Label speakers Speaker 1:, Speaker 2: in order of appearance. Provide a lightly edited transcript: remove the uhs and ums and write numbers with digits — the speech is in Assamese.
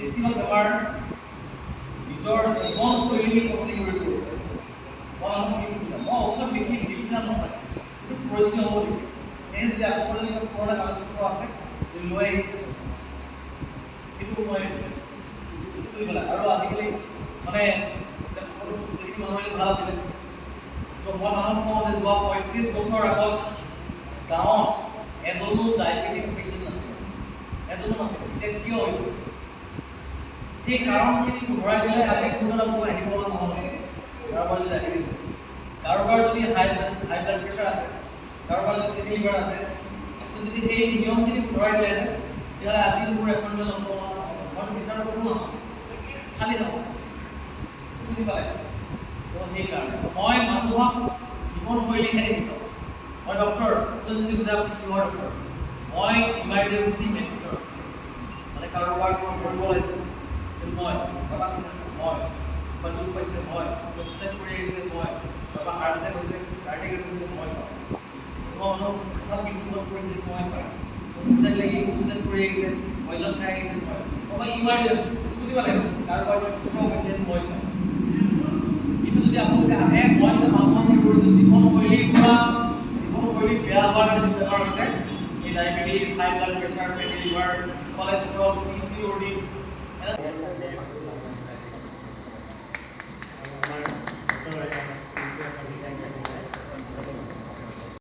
Speaker 1: বেছিভাগ বেমাৰ নিজৰ জীৱনশৈলী সলনি কৰি দিব মই ঔষধ লিখি লিখা নহয় কিন্তু প্ৰয়োজনীয় হ'ব লিখি সেই যদি আপোনালোকে পুৰণা কাগজ পত্ৰ আছে লৈ আহিছে সেইটো মই আৰু আজিকালি মানে মানুহ ভাল আছিলে চ' মই মানুহক কওঁ যে যোৱা 35 বছৰ আগত গাঁৱত এজনো ডায়েবেটিছ পেচেণ্ট নাছিল এজনো নাছিল এতিয়া কিয় হৈছে এই কাৰণখিনি ঘূৰাই দিলে আজি কোনো এটা মানুহ আহিব নহ'লে কাৰোবাৰ যদি ডায়েবেটিছ কাৰোবাৰ যদি হাই ব্লাড প্ৰেছাৰ আছে কাৰোবাৰ যদি ফেটি লিভাৰ আছে যদি সেই নিয়মখিনি ঘূৰাই দিলে তেতিয়াহ'লে আজি মোৰ এপইণ্টমেণ্ট ল'ব মই বিচাৰ কৰোঁ নহয় খালি যাব বুজি পালে তো সেইকাৰণে মই মানুহক জীৱনশৈলীহে শিকাওঁ মই ডক্টৰ যদি সোধে আপুনি কিহৰ ডক্টৰ মই ইমাৰ্জেঞ্চি মেডিচিনৰ মানে কাৰোবাৰ কৰিব লাগিছে মই দুখ পাইছে মই চুইচাইড কৰি আহিছে মই কাৰোবাৰ হাৰ্ট এটেক হৈছে কাৰ্ডিয়েক হৈছে মই চাওঁ মানুহ হঠাৎ বিপদত পৰিছে মই চাওঁ চুইচাইড কৰি আহিছে পয়জন খাই আহিছে মই ইমাৰ্জেঞ্চি বুজি পালে কাৰোবাৰ ষ্ট্ৰক হৈছে মই চাওঁ কিন্তু যদি আপোনালোকে আহে মই মানুহক কি কৰিছোঁ জীৱনশৈলীৰ পৰা জীৱনশৈলী বেয়া হোৱাৰ কাৰণে যি বেমাৰ হৈছে এই ডায়েবেটিছ হাই ব্লাড প্ৰেছাৰ ফেটি লিভাৰ কলেষ্ট্ৰল PCOD